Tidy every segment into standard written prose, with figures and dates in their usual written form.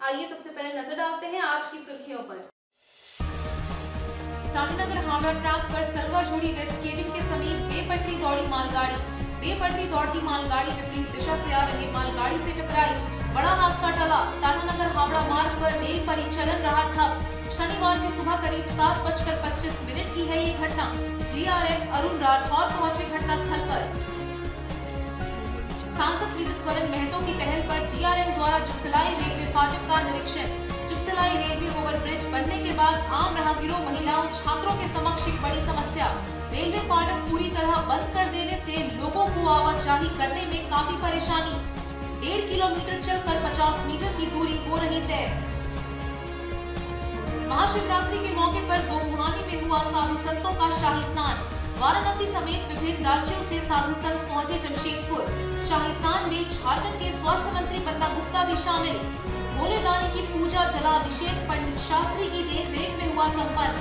आइए सबसे पहले नजर डालते हैं आज की सुर्खियों पर। टाटानगर हावड़ा ट्रैक पर सलगाझोड़ी वेस्ट केबिन के समीप बेपटरी दौड़ी मालगाड़ी। बेपटरी दौड़ती मालगाड़ी विपरीत दिशा से आ रही मालगाड़ी से टकराई, बड़ा हादसा टला। टाटानगर हावड़ा मार्ग पर रेल परिचालन रहा ठप। शनिवार की सुबह करीब 7:25 की है ये घटना। डीआरएम अरुण राठौर पहुंचे घटनास्थल पर। सांसद विद्युत वरण महतो की पहल पर डीआरएम द्वारा जुगसलाई रेलवे फाटक का निरीक्षण। जुगसलाई रेलवे ओवरब्रिज बनने के बाद आम राहगीरों, महिलाओं, छात्रों के समक्ष एक बड़ी समस्या। रेलवे फाटक पूरी तरह बंद कर देने से लोगों को आवाजाही करने में काफी परेशानी। 1.5 किलोमीटर चलकर 50 मीटर की दूरी हो रही तय। महाशिवरात्रि के मौके पर दोमुहानी में हुआ साधु संतों का शाही स्नान। वाराणसी समेत विभिन्न राज्यों से साधु संत पहुंचे जमशेदपुर। शाही स्नान में झारखंड के स्वास्थ्य मंत्री बन्ना गुप्ता भी शामिल। भोले दानी की पूजा जलाभिषेक पंडित शास्त्री की देखरेख में हुआ संपन्न।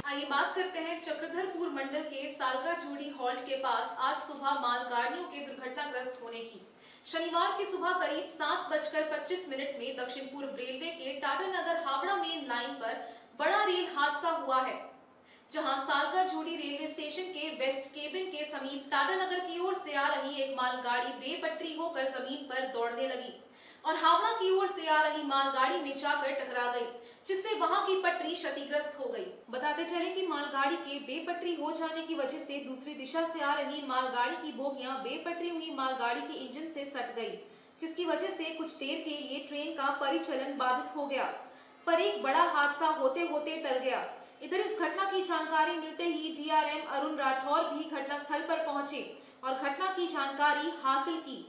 आइए बात करते हैं चक्रधरपुर मंडल के सालगाझोड़ी हॉल्ट के पास आज सुबह मालगाड़ियों के दुर्घटनाग्रस्त होने की। शनिवार की सुबह करीब 7:25 में दक्षिण पूर्व रेलवे के टाटानगर हावड़ा मेन लाइन पर बड़ा रेल हादसा हुआ है, जहां सालगाझोड़ी रेलवे स्टेशन के वेस्ट केबिन के समीप टाटानगर की ओर से आ रही एक मालगाड़ी बेपटरी होकर जमीन पर दौड़ने लगी और हावड़ा की ओर से आ रही मालगाड़ी में जाकर टकरा गई, जिससे वहां की पटरी क्षतिग्रस्त हो गई। बताते चले कि मालगाड़ी के बेपटरी हो जाने की वजह से दूसरी दिशा से आ रही मालगाड़ी की बोगियां बेपटरी हुई मालगाड़ी के इंजन से सट गई, जिसकी वजह से कुछ देर के लिए ट्रेन का परिचालन बाधित हो गया, पर एक बड़ा हादसा होते होते टल गया। इधर इस घटना की जानकारी मिलते ही डीआरएम अरुण राठौर भी घटनास्थल पर पहुंचे और घटना की जानकारी हासिल की।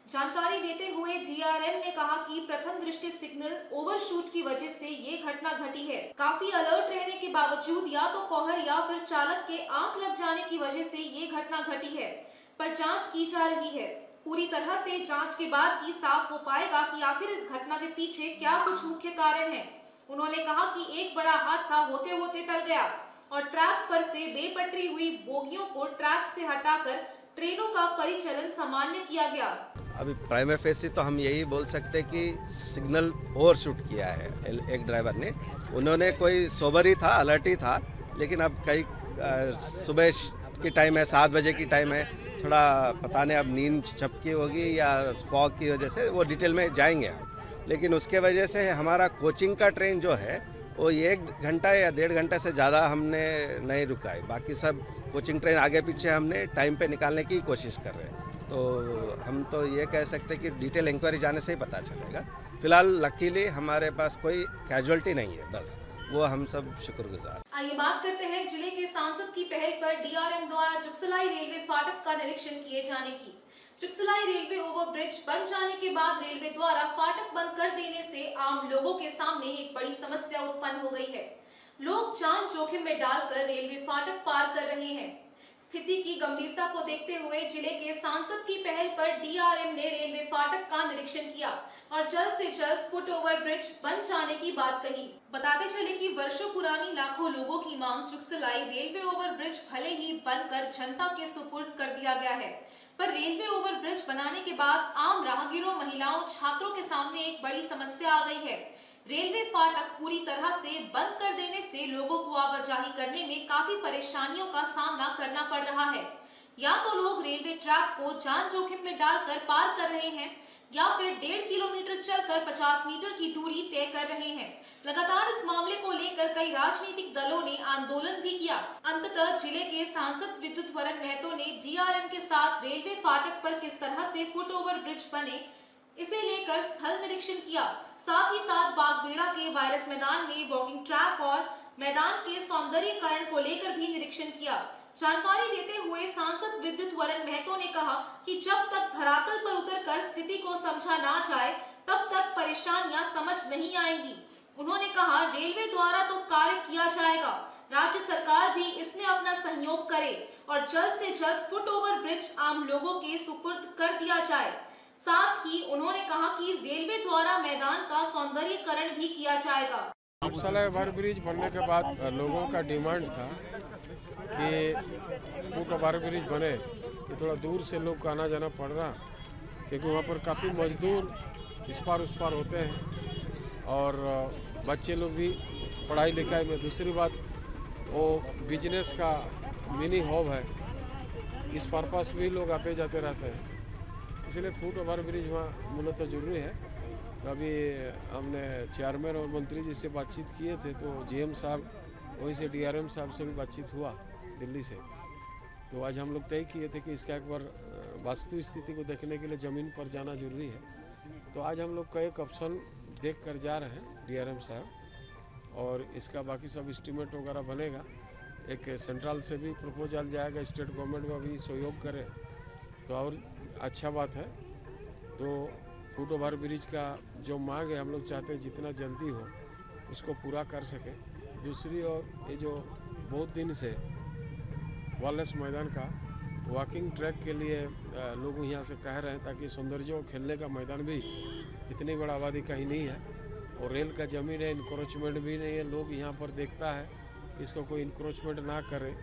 जानकारी देते हुए डीआरएम ने कहा कि प्रथम दृष्टि सिग्नल ओवरशूट की वजह से ये घटना घटी है। काफी अलर्ट रहने के बावजूद या तो कोहर या फिर चालक के आंख लग जाने की वजह से ये घटना घटी है, पर जांच की जा रही है। पूरी तरह से जांच के बाद ही साफ हो पाएगा कि आखिर इस घटना के पीछे क्या कुछ मुख्य कारण है। उन्होंने कहा कि एक बड़ा हादसा होते होते टल गया और ट्रैक पर से बेपटरी हुई बोगियों को ट्रैक से हटाकर ट्रेनों का परिचालन सामान्य किया गया। अभी प्राइमरी फेज से तो हम यही बोल सकते हैं कि सिग्नल ओवरशूट किया है एक ड्राइवर ने। उन्होंने कोई सोबर ही था, अलर्ट ही था, लेकिन अब कई सुबह की टाइम है, 7 बजे की टाइम है, थोड़ा पता नहीं अब नींद झपकी होगी या फॉग की वजह से, वो डिटेल में जाएंगे। लेकिन उसके वजह से हमारा कोचिंग का ट्रेन जो है वो 1 घंटा या 1.5 घंटे से ज़्यादा हमने नहीं रुका है। बाकी सब कोचिंग ट्रेन आगे पीछे हमने टाइम पे निकालने की कोशिश कर रहे हैं। तो हम तो ये कह सकते हैं कि डिटेल इंक्वायरी जाने से ही पता चलेगा। फिलहाल लकीली हमारे पास कोई कैजुअल्टी नहीं है, बस वो हम सब शुक्रगुजार। आइए बात करते हैं जिले के सांसद की पहल पर डीआरएम द्वारा जुगसलाई रेलवे फाटक का निरीक्षण किए जाने की। जुगसलाई रेलवे ओवरब्रिज बन जाने के बाद रेलवे द्वारा फाटक बंद कर देने से आम लोगों के सामने एक बड़ी समस्या उत्पन्न हो गई है। लोग जान जोखिम में डालकर रेलवे फाटक पार कर रहे हैं। स्थिति की गंभीरता को देखते हुए जिले के सांसद की पहल पर डीआरएम ने रेलवे फाटक का निरीक्षण किया और जल्द से जल्द फुट ओवर ब्रिज बन जाने की बात कही। बताते चले कि वर्षों पुरानी लाखों लोगों की मांग जुगसलाई रेलवे ओवर ब्रिज भले ही बनकर जनता के सुपुर्द कर दिया गया है, पर रेलवे ओवर ब्रिज बनाने के बाद आम राहगीरों, महिलाओं, छात्रों के सामने एक बड़ी समस्या आ गई है। रेलवे फाटक पूरी तरह से बंद कर देने से लोगों को आवाजाही करने में काफी परेशानियों का सामना करना पड़ रहा है। या तो लोग रेलवे ट्रैक को जान जोखिम में डालकर पार कर रहे हैं या फिर 1.5 किलोमीटर चलकर 50 मीटर की दूरी तय कर रहे हैं। लगातार इस मामले को लेकर कई राजनीतिक दलों ने आंदोलन भी किया। अंततः जिले के सांसद विद्युत वरण महतो ने डीआरएम के साथ रेलवे फाटक पर किस तरह से फुट ओवर ब्रिज बने इसे लेकर स्थल निरीक्षण किया। साथ ही साथ बागबेड़ा के वायरस मैदान में वॉकिंग ट्रैक और मैदान के सौंदर्यीकरण को लेकर भी निरीक्षण किया। जानकारी देते हुए सांसद विद्युत वरण महतो ने कहा कि जब तक धरातल पर उतरकर स्थिति को समझा ना जाए तब तक परेशानियां समझ नहीं आएंगी। उन्होंने कहा रेलवे द्वारा तो कार्य किया जाएगा, राज्य सरकार भी इसमें अपना सहयोग करे और जल्द से जल्द फुट ओवर ब्रिज आम लोगों के सुपुर्द कर दिया जाए। साथ ही उन्होंने कहा कि रेलवे द्वारा मैदान का सौंदर्यीकरण भी किया जाएगा। जुगसलाई ओवर ब्रिज बनने के बाद लोगों का डिमांड था कि फुट ओवर ब्रिज बने, कि थोड़ा दूर से लोग को आना जाना पड़ रहा, क्योंकि वहाँ पर काफ़ी मजदूर इस पार उस पार होते हैं और बच्चे लोग भी पढ़ाई लिखाई में। दूसरी बात वो बिजनेस का मिनी हब है, इस पर्पस भी लोग आते जाते रहते हैं, इसलिए फुट ओवर ब्रिज वहाँ मूलतः जरूरी है। तो अभी हमने चेयरमैन और मंत्री जी से बातचीत किए थे, तो जीएम साहब वहीं से डीआरएम साहब से भी बातचीत हुआ दिल्ली से। तो आज हम लोग तय किए थे कि इसका एक बार वास्तु स्थिति को देखने के लिए ज़मीन पर जाना जरूरी है। तो आज हम लोग का एक ऑप्शन देख कर जा रहे हैं डीआरएम साहब, और इसका बाकी सब एस्टीमेट वगैरह बनेगा। एक सेंट्रल से भी प्रपोजल जाएगा, स्टेट गवर्नमेंट में भी सहयोग करे तो और अच्छा बात है। तो फुट ओवर ब्रिज का जो मांग है हम लोग चाहते हैं जितना जल्दी हो उसको पूरा कर सके। दूसरी ओर ये जो बहुत दिन से वालेस मैदान का वॉकिंग ट्रैक के लिए लोग यहाँ से कह रहे हैं, ताकि सौंदर्य और खेलने का मैदान भी इतनी बड़ा आबादी कहीं नहीं है और रेल का ज़मीन है, इंक्रोचमेंट भी नहीं है। लोग यहाँ पर देखता है इसको कोई इंक्रोचमेंट ना करे,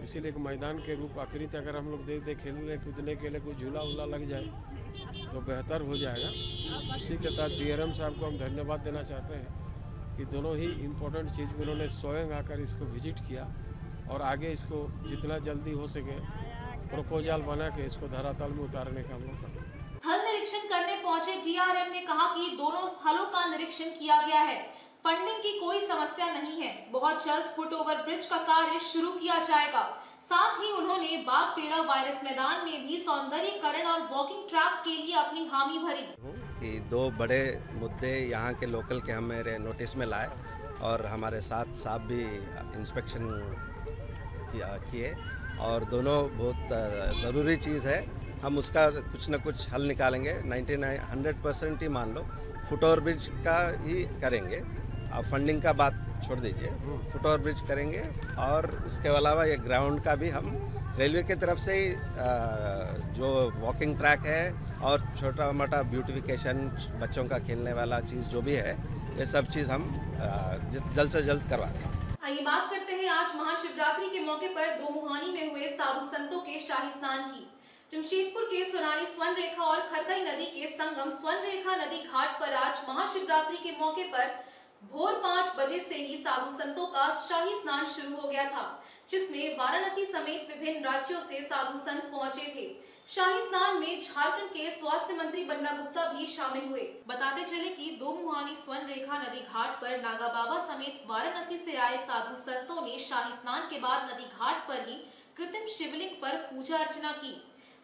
इसीलिए एक मैदान के रूप आखिरी तक अगर हम लोग दे खेलने कूदने के लिए कोई झूला वूला लग जाए तो बेहतर हो जाएगा। इसी के तहत डीआरएम साहब को हम धन्यवाद देना चाहते हैं कि दोनों ही इम्पोर्टेंट चीज़ में उन्होंने स्वयं आकर इसको विजिट किया और आगे इसको जितना जल्दी हो सके प्रपोजल बना के इसको धरातल में उतारने का हम लोग करते हैं। स्थल निरीक्षण करने पहुंचे डीआरएम ने कहा कि दोनों स्थलों का निरीक्षण किया गया है, फंडिंग की कोई समस्या नहीं है, बहुत जल्द फुट ओवर ब्रिज का कार्य शुरू किया जाएगा। साथ ही उन्होंने बाग पीड़ा वायरस मैदान में भी सौंदर्यीकरण और वॉकिंग ट्रैक के लिए अपनी हामी भरी। कि दो बड़े मुद्दे यहाँ के लोकल के हम मेरे नोटिस में लाए और हमारे साथ साहब भी इंस्पेक्शन किए और दोनों बहुत ज़रूरी चीज़ है। हम उसका कुछ न कुछ हल निकालेंगे। 100% ही मान लो फुट ओवर ब्रिज का ही करेंगे। अब फंडिंग का बात छोड़ दीजिए, फुट ओवर ब्रिज करेंगे और इसके अलावा ये ग्राउंड का भी हम रेलवे की तरफ से ही जो वॉकिंग ट्रैक है और छोटा मोटा ब्यूटिफिकेशन बच्चों का खेलने वाला चीज़ जो भी है, ये सब चीज़ हम जल्द से जल्द करवा दें। आइए बात करते हैं आज महाशिवरात्रि के मौके पर दो मुहानी में हुए साधु संतों के शाही स्नान की। जमशेदपुर के सोनाली स्वर्ण रेखा और खरकई नदी के संगम स्वर्ण रेखा नदी घाट पर आज महाशिवरात्रि के मौके पर भोर 5 बजे से ही साधु संतों का शाही स्नान शुरू हो गया था, जिसमें वाराणसी समेत विभिन्न राज्यों से साधु संत पहुंचे थे। शाही स्नान में झारखंड के स्वास्थ्य मंत्री बन्ना गुप्ता भी शामिल हुए। बताते चले कि दो मुहानी स्वर्ण रेखा नदी घाट पर नागा बाबा समेत वाराणसी से आए साधु संतों ने शाही स्नान के बाद नदी घाट पर ही कृत्रिम शिवलिंग पर पूजा अर्चना की।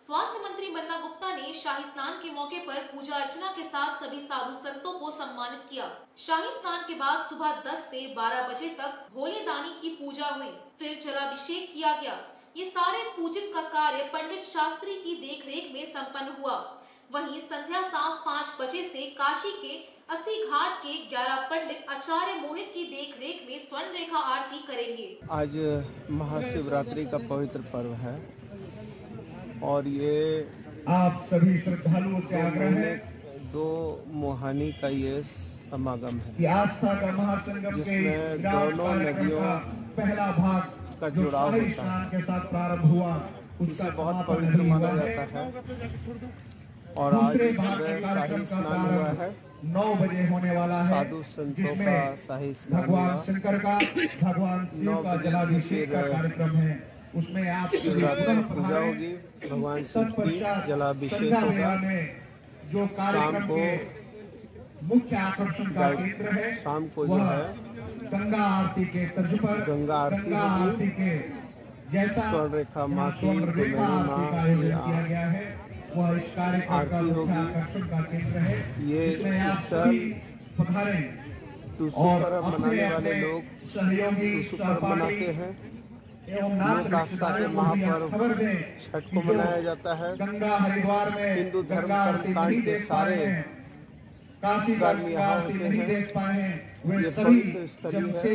स्वास्थ्य मंत्री बन्ना गुप्ता ने शाही स्नान के मौके पर पूजा अर्चना के साथ सभी साधु संतों को सम्मानित किया। शाही स्नान के बाद सुबह 10 से 12 बजे तक भोले दानी की पूजा हुई, फिर जलाभिषेक किया गया। ये सारे पूजन का कार्य पंडित शास्त्री की देखरेख में संपन्न हुआ। वहीं संध्या साफ 5 बजे से काशी के 80 घाट के 11 पंडित आचार्य मोहित की देखरेख में स्वर्ण रेखा आरती करेंगे। आज महाशिवरात्रि का पवित्र पर्व है और ये आप सभी श्रद्धालुओं से आग्रह है दो मुहानी का ये समागम है कि आस्था का महासंगम के जिसमें दोनों नदियों पहला भाग का जुड़ाव होता है। के साथ प्रारंभ हुआ, इसे बहुत पवित्र माना जाता है और आज सुबह शाही स्नान हुआ है। 9 बजे होने वाला है। साधु संतों का शाही स्नान भगवान हुआ। शंकर का, भगवान शिव का जलाभिषेक का कार्यक्रम है। उसमें आप शिवरात्रि की पूजा होगी, भगवान शिव की जलाभिषेक होगा। जो कार्यक्रम को मुख्य आकर्षण का केंद्र है, शाम को जो है गंगा आरती के तर्ज पर गंगा आरती के जैसा स्वर्ण रेखा माँ की रेखा आरती का आयोजन किया गया है, वह इस कार्यक्रम का मुख्य आकर्षण का केंद्र है। ये स्थल पधारें टूसू पर्व मनाने वाले लोग सहयोगी टूसू पर्व मनाते हैं। लोक आस्था के महापर्व छठ को मनाया जाता है। गंगा हरिद्वार में हिंदू धर्म कर्मकांड के सारे कर्म यहाँ होते हैं। ये पवित्र स्थली है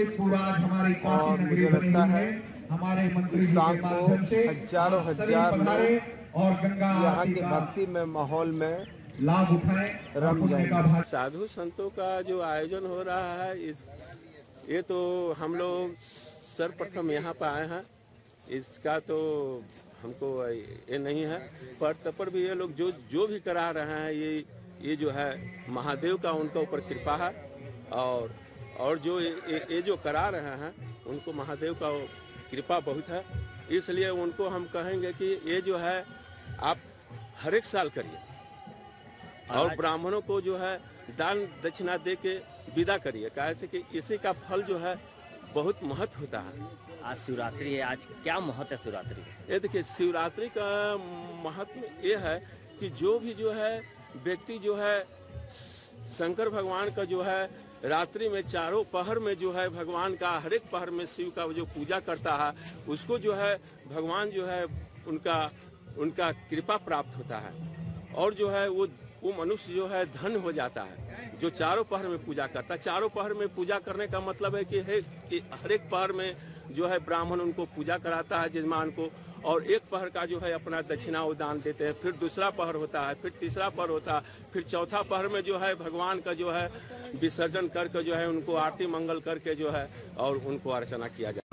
और मुझे लगता है शाम को हजारों हजार लोग और गंगा यहाँ के भक्ति में माहौल में लाभ उठाएं, रम जाएंगे। साधु संतों का जो आयोजन हो रहा है ये तो हम लोग सर्वप्रथम यहाँ पर आए हैं। इसका तो हमको ये नहीं है, पर तब पर भी ये लोग जो भी करा रहे हैं ये ये जो है महादेव का उनका ऊपर कृपा है। और जो ये जो करा रहे हैं उनको महादेव का कृपा बहुत है, इसलिए उनको हम कहेंगे कि ये जो है आप हर एक साल करिए और ब्राह्मणों को जो है दान दक्षिणा दे के विदा करिए, कैसे कि इसी का फल जो है बहुत महत्व होता है। आज शिवरात्रि है, आज क्या महत्व है शिवरात्रि का? ये देखिए शिवरात्रि का महत्व ये है कि जो भी जो है व्यक्ति जो है शंकर भगवान का जो है रात्रि में चारों पहर में जो है भगवान का हर एक पहर में शिव का जो पूजा करता है उसको जो है भगवान जो है उनका कृपा प्राप्त होता है और जो है वो मनुष्य जो है धन हो जाता है जो चारों पहर में पूजा करता है। चारों पहर में पूजा करने का मतलब है कि हर एक पहर में जो है ब्राह्मण उनको पूजा कराता है जजमान को, और एक पहर का जो है अपना दक्षिणा वो दान देते हैं, फिर दूसरा पहर होता है, फिर तीसरा पहर होता है, फिर चौथा पहर में जो है भगवान का जो है विसर्जन करके जो है उनको आरती मंगल करके जो है और उनको अर्चना किया जाए।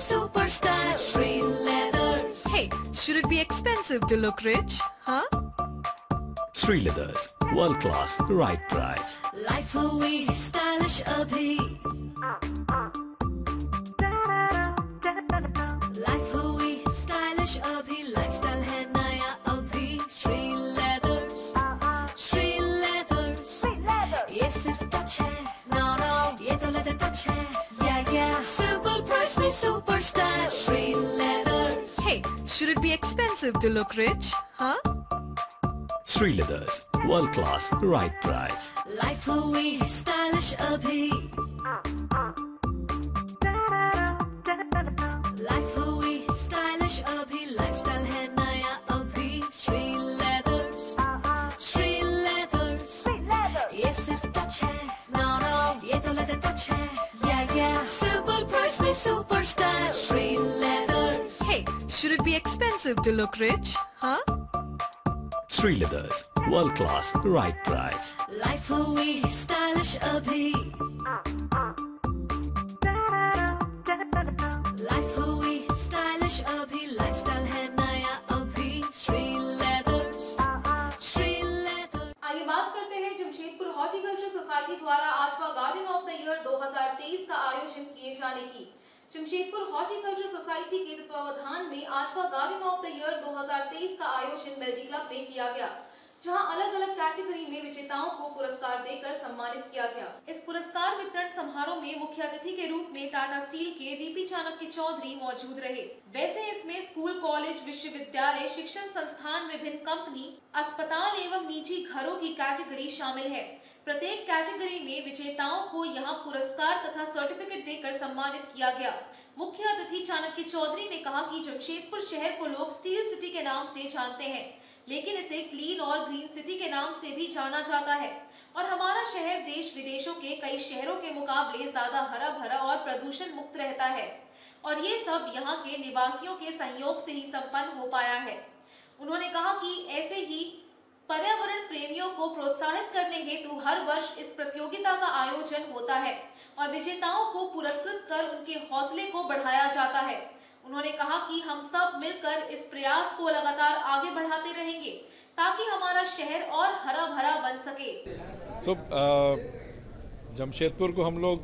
Super style, Sri Leathers. Hey, should it be expensive to look rich, huh? Sri Leathers, world class, right price. Life हुई stylish अभी. Life हुई stylish अभी, lifestyle है नया अभी. Sri Leathers, Sri Leathers. ये सिर्फ टच है, no, ये तो leather touch है. Yeah, simple price में super style, Sri Leathers. Hey, should it be expensive to look rich, huh? Sri Leathers, world class, right price. Life हुई stylish अभी. Life हुई stylish अभी, lifestyle है नया अभी. Sri Leathers, Sri Leathers. ये सिर्फ टच है, no, ये तो leather touch है. Yeah, simple price में super style, Sri Leathers. Hey, should it be expensive to look rich, huh? Sri Leathers, world class, right price. Life हुई stylish अभी. Life हुई stylish अभी, lifestyle है नया अभी. Sri Leathers, Sri Leathers. आइए बात करते हैं जमशेदपुर हॉर्टिकल्चर सोसाइटी द्वारा 8वां गार्डन ऑफ द ईयर 2023 का आयोजन किए जाने की। जमशेदपुर हॉर्टिकल्चर सोसाइटी के तत्वावधान में 8वां गार्डन ऑफ द ईयर 2023 का आयोजन मेल्डी क्लब में किया गया, जहां अलग अलग कैटेगरी में विजेताओं को पुरस्कार देकर सम्मानित किया गया। इस पुरस्कार वितरण समारोह में मुख्य अतिथि के रूप में टाटा स्टील के वीपी चाणक्य चौधरी मौजूद रहे। वैसे इसमें स्कूल, कॉलेज, विश्वविद्यालय, शिक्षण संस्थान, विभिन्न कंपनी, अस्पताल एवं निजी घरों की कैटेगरी शामिल है। प्रत्येक कैटेगरी में विजेताओं को यहां पुरस्कार तथा सर्टिफिकेट देकर सम्मानित किया गया। मुख्य अतिथि चाणक्य चौधरी ने कहा कि जमशेदपुर शहर को लोग स्टील सिटी के नाम से जानते हैं, लेकिन इसे क्लीन और ग्रीन सिटी के नाम से भी जाना जाता है और हमारा शहर देश विदेशों के कई शहरों के मुकाबले ज्यादा हरा भरा और प्रदूषण मुक्त रहता है और ये सब यहाँ के निवासियों के सहयोग से ही संपन्न हो पाया है। उन्होंने कहा कि ऐसे ही पर्यावरण प्रेमियों को प्रोत्साहित करने हेतु हर वर्ष इस प्रतियोगिता का आयोजन होता है और विजेताओं को पुरस्कृत कर उनके हौसले को बढ़ाया जाता है। उन्होंने कहा कि हम सब मिलकर इस प्रयास को लगातार आगे बढ़ाते रहेंगे ताकि हमारा शहर और हरा भरा बन सके। जमशेदपुर को हम लोग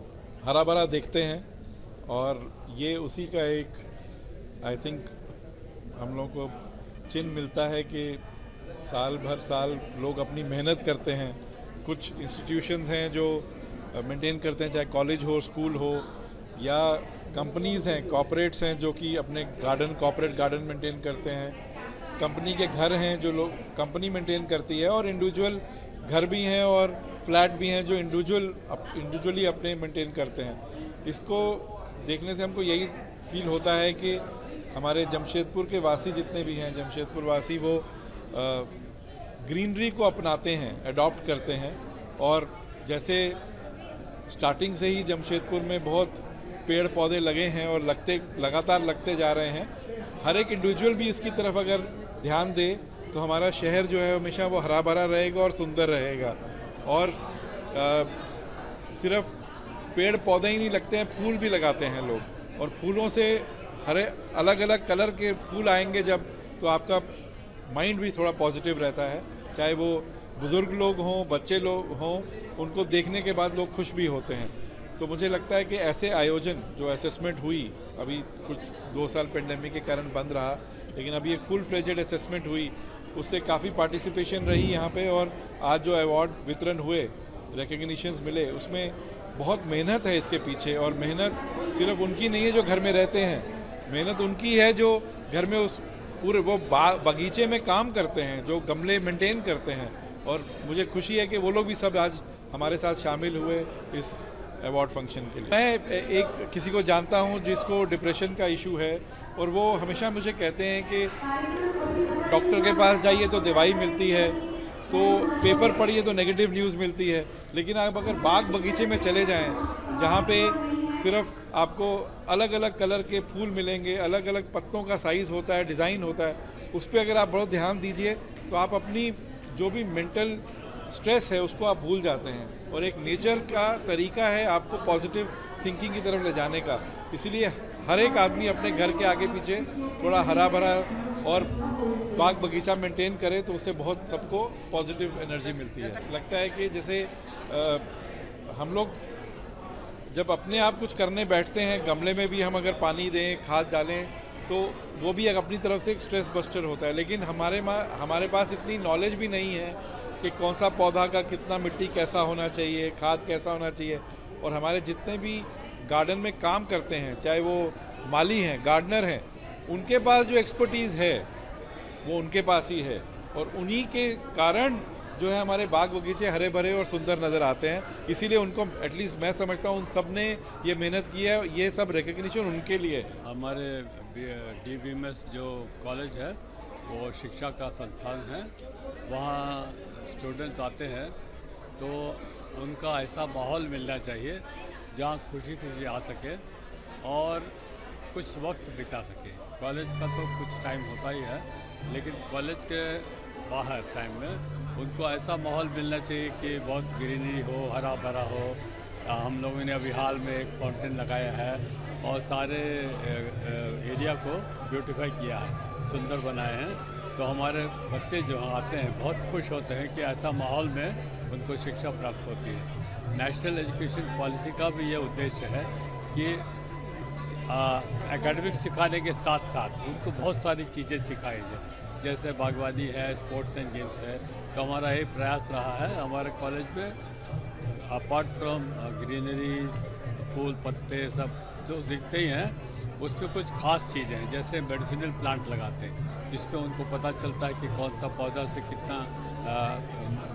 हरा भरा देखते हैं और ये उसी का एक आई थिंक हम लोग को चिन्ह मिलता है कि साल लोग अपनी मेहनत करते हैं। कुछ इंस्टीट्यूशंस हैं जो मेंटेन करते हैं, चाहे कॉलेज हो, स्कूल हो, या कंपनीज़ हैं, कॉर्पोरेट्स हैं जो कि अपने कॉर्पोरेट गार्डन मेंटेन करते हैं। कंपनी के घर हैं जो लोग कंपनी मेंटेन करती है, और इंडिविजुअल घर भी हैं और फ्लैट भी हैं जो इंडिविजुअली अपने मेंटेन करते हैं। इसको देखने से हमको यही फील होता है कि हमारे जमशेदपुर के वासी जितने भी हैं, जमशेदपुर वासी, वो ग्रीनरी को अपनाते हैं, अडॉप्ट करते हैं। और जैसे स्टार्टिंग से ही जमशेदपुर में बहुत पेड़ पौधे लगे हैं और लगातार लगते जा रहे हैं, हर एक इंडिविजुअल भी इसकी तरफ अगर ध्यान दे तो हमारा शहर जो है हमेशा वो हरा भरा रहेगा और सुंदर रहेगा। और सिर्फ पेड़ पौधे ही नहीं लगते हैं, फूल भी लगाते हैं लोग, और फूलों से हरे अलग अलग कलर के फूल आएंगे जब, तो आपका माइंड भी थोड़ा पॉजिटिव रहता है। चाहे वो बुज़ुर्ग लोग हों, बच्चे लोग हों, उनको देखने के बाद लोग खुश भी होते हैं। तो मुझे लगता है कि ऐसे आयोजन जो असेसमेंट हुई, अभी कुछ 2 साल पेंडेमिक के कारण बंद रहा, लेकिन अभी एक फुल फ्लेजेड असेसमेंट हुई, उससे काफ़ी पार्टिसिपेशन रही यहाँ पे। और आज जो अवार्ड वितरण हुए, रिकग्निशंस मिले, उसमें बहुत मेहनत है इसके पीछे। और मेहनत सिर्फ उनकी नहीं है जो घर में रहते हैं, मेहनत उनकी है जो घर में उस पूरे वो बगीचे में काम करते हैं, जो गमले मेंटेन करते हैं। और मुझे खुशी है कि वो लोग भी सब आज हमारे साथ शामिल हुए इस अवार्ड फंक्शन के लिए। मैं एक किसी को जानता हूँ जिसको डिप्रेशन का इशू है, और वो हमेशा मुझे कहते हैं कि डॉक्टर के पास जाइए तो दवाई मिलती है, तो पेपर पढ़िए तो नेगेटिव न्यूज़ मिलती है, लेकिन आप अगर बाग बगीचे में चले जाएं जहाँ पे सिर्फ आपको अलग अलग कलर के फूल मिलेंगे, अलग अलग पत्तों का साइज़ होता है, डिज़ाइन होता है, उस पर अगर आप बहुत ध्यान दीजिए तो आप अपनी जो भी मेंटल स्ट्रेस है उसको आप भूल जाते हैं। और एक नेचर का तरीका है आपको पॉजिटिव थिंकिंग की तरफ ले जाने का। इसीलिए हर एक आदमी अपने घर के आगे पीछे थोड़ा हरा भरा और बाग बगीचा मेंटेन करे तो उससे बहुत सबको पॉजिटिव एनर्जी मिलती है। लगता है कि जैसे हम लोग जब अपने आप कुछ करने बैठते हैं, गमले में भी हम अगर पानी दें, खाद डालें, तो वो भी अपनी तरफ से एक स्ट्रेस बस्टर होता है। लेकिन हमारे पास इतनी नॉलेज भी नहीं है कि कौन सा पौधा का कितना, मिट्टी कैसा होना चाहिए, खाद कैसा होना चाहिए। और हमारे जितने भी गार्डन में काम करते हैं, चाहे वो माली हैं, गार्डनर हैं, उनके पास जो एक्सपर्टीज़ है वो उनके पास ही है, और उन्हीं के कारण जो है हमारे बाग बगीचे हरे भरे और सुंदर नज़र आते हैं। इसीलिए उनको एटलीस्ट मैं समझता हूँ उन सब ने ये मेहनत की है, ये सब रिकग्निशन उनके लिए। हमारे DBMS जो कॉलेज है वो शिक्षा का संस्थान है, वहाँ स्टूडेंट्स आते हैं तो उनका ऐसा माहौल मिलना चाहिए जहाँ खुशी खुशी आ सके और कुछ वक्त बिता सके। कॉलेज का तो कुछ टाइम होता ही है, लेकिन कॉलेज के बाहर टाइम में उनको ऐसा माहौल मिलना चाहिए कि बहुत ग्रीनरी हो, हरा भरा हो। हम लोगों ने अभी हाल में एक फाउंटेन लगाया है और सारे एरिया को ब्यूटीफाई किया है, सुंदर बनाए हैं। तो हमारे बच्चे जो आते हैं बहुत खुश होते हैं कि ऐसा माहौल में उनको शिक्षा प्राप्त होती है। नेशनल एजुकेशन पॉलिसी का भी ये उद्देश्य है कि एकेडमिक सिखाने के साथ साथ उनको बहुत सारी चीज़ें सिखाई जाए, जैसे बागवानी है, स्पोर्ट्स एंड गेम्स है। तो हमारा ये प्रयास रहा है हमारे कॉलेज में, अपार्ट फ्रॉम ग्रीनरीज, फूल पत्ते सब जो दिखते ही हैं, उस पर कुछ खास चीज़ें हैं, जैसे मेडिसिनल प्लांट लगाते हैं जिसपे उनको पता चलता है कि कौन सा पौधा से कितना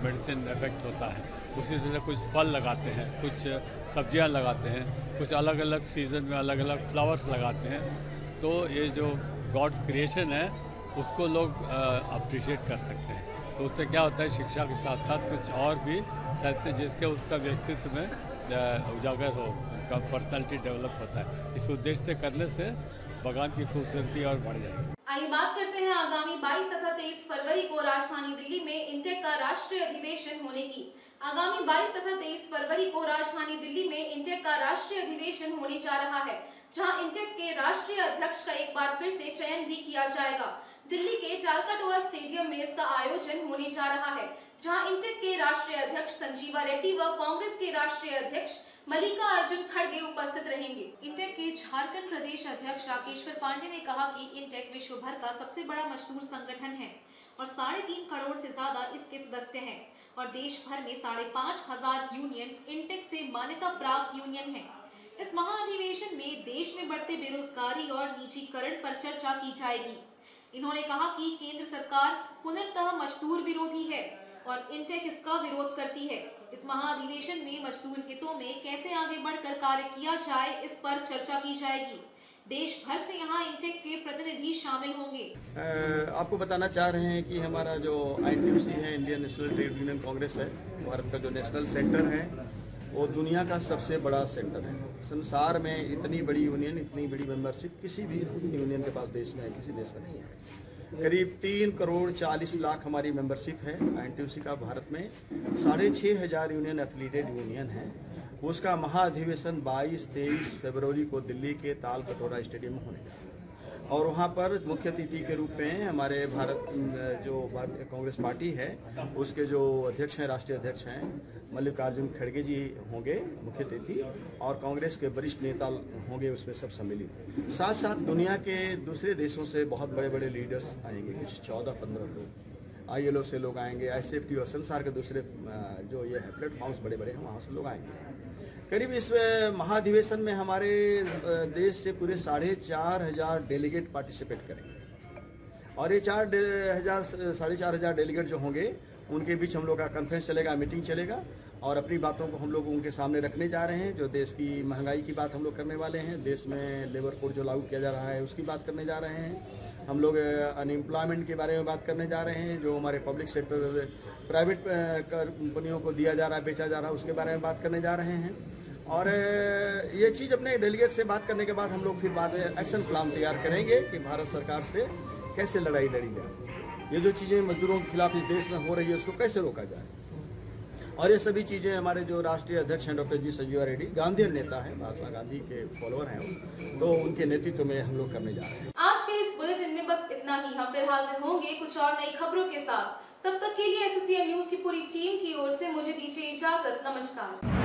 मेडिसिन इफेक्ट होता है। उसी तरह कुछ फल लगाते हैं, कुछ सब्जियां लगाते हैं, कुछ अलग अलग सीज़न में अलग अलग फ्लावर्स लगाते हैं। तो ये जो गॉड्स क्रिएशन है उसको लोग अप्रिशिएट कर सकते हैं। तो उससे क्या होता है, शिक्षा के साथ साथ कुछ और भी सकते जिसके उसका व्यक्तित्व में उजागर हो, उनका पर्सनालिटी डेवलप होता है। इस उद्देश्य से करने से बगान की खूबसूरती और बढ़ जाएगी। आइए बात करते हैं आगामी 22 तथा 23 फरवरी को राजधानी दिल्ली में इंटेक का राष्ट्रीय अधिवेशन होने की। आगामी 22 तथा 23 फरवरी को राजधानी दिल्ली में इंटेक का राष्ट्रीय अधिवेशन होने जा रहा है, जहां इंटेक के राष्ट्रीय अध्यक्ष का एक बार फिर से चयन भी किया जाएगा। दिल्ली के टालकाटोरा स्टेडियम में इसका आयोजन होने जा रहा है, जहां इंटेक के राष्ट्रीय अध्यक्ष संजीवा रेड्डी व कांग्रेस के राष्ट्रीय अध्यक्ष मल्लिका अर्जुन खड़गे उपस्थित रहेंगे। इंटेक के झारखंड प्रदेश अध्यक्ष राकेश्वर पांडे ने कहा कि इंटेक विश्व भर का सबसे बड़ा मजदूर संगठन है और 3.5 करोड़ से ज्यादा इसके सदस्य हैं और देश भर में 5,500 यूनियन इंटेक से मान्यता प्राप्त यूनियन है। इस महाअधिवेशन में देश में बढ़ते बेरोजगारी और निजीकरण पर चर्चा की जाएगी। इन्होंने कहा कि केंद्र सरकार पूर्णतः मजदूर विरोधी है और इंटेक इसका विरोध करती है। इस महाअधिवेशन में मजदूर हितों में कैसे आगे बढ़कर कार्य किया जाए, इस पर चर्चा की जाएगी। देश भर से यहाँ इंटेक के प्रतिनिधि शामिल होंगे। आपको बताना चाह रहे हैं कि हमारा जो INTUC है, Indian national trade union Congress है, भारत का जो नेशनल सेंटर है वो दुनिया का सबसे बड़ा सेंटर है। संसार में इतनी बड़ी यूनियन, इतनी बड़ी मेंबरशिप किसी भी यूनियन के पास देश में है, किसी देश में नहीं है। करीब 3 करोड़ 40 लाख हमारी मेंबरशिप है आईएनटीयूसी का भारत में। 6,500 यूनियन एफिलिएटेड यूनियन है। उसका महाधिवेशन 22-23 फरवरी को दिल्ली के ताल कटोरा स्टेडियम में होने जा रहा है और वहाँ पर मुख्य अतिथि के रूप में हमारे भारतीय कांग्रेस पार्टी है उसके जो अध्यक्ष हैं, राष्ट्रीय अध्यक्ष हैं मल्लिकार्जुन खड़गे जी होंगे मुख्य अतिथि और कांग्रेस के वरिष्ठ नेता होंगे उसमें सब सम्मिलित। साथ साथ दुनिया के दूसरे देशों से बहुत बड़े बड़े लीडर्स आएंगे, कुछ 14-15 लोग ILO से लोग आएंगे, ICFT और संसार के दूसरे जो ये है प्लेटफॉर्म्स बड़े बड़े हैं वहाँ से लोग आएंगे। करीब इस महाधिवेशन में हमारे देश से पूरे 4,500 डेलीगेट पार्टिसिपेट करेंगे और ये 4,500 डेलीगेट जो होंगे उनके बीच हम लोग का कॉन्फ्रेंस चलेगा, मीटिंग चलेगा और अपनी बातों को हम लोग उनके सामने रखने जा रहे हैं। जो देश की महंगाई की बात हम लोग करने वाले हैं, देश में लेबर कोड जो लागू किया जा रहा है उसकी बात करने जा रहे हैं। हम लोग अनएम्प्लॉयमेंट के बारे में बात करने जा रहे हैं, जो हमारे पब्लिक सेक्टर प्राइवेट कंपनियों को दिया जा रहा है, बेचा जा रहा है, उसके बारे में बात करने जा रहे हैं। और ये चीज़ अपने डेलीगेट से बात करने के बाद हम लोग फिर बाद में एक्शन प्लान तैयार करेंगे कि भारत सरकार से कैसे लड़ाई लड़ी जाए, ये जो चीज़ें मजदूरों के खिलाफ इस देश में हो रही है उसको कैसे रोका जाए। और ये सभी चीज़ें हमारे जो राष्ट्रीय अध्यक्ष हैं डॉक्टर जी संजीवा रेड्डी, गांधीयन नेता हैं, महात्मा गांधी के फॉलोअर हैं, तो उनके नेतृत्व में हम लोग करने जा रहे हैं। आज के इस बुलेटिन में बस इतना ही। हम फिर हाजिर होंगे कुछ और नई खबरों के साथ। तब तक के लिए SSCM न्यूज की पूरी टीम की ओर से मुझे दीजिए इजाजत। नमस्कार।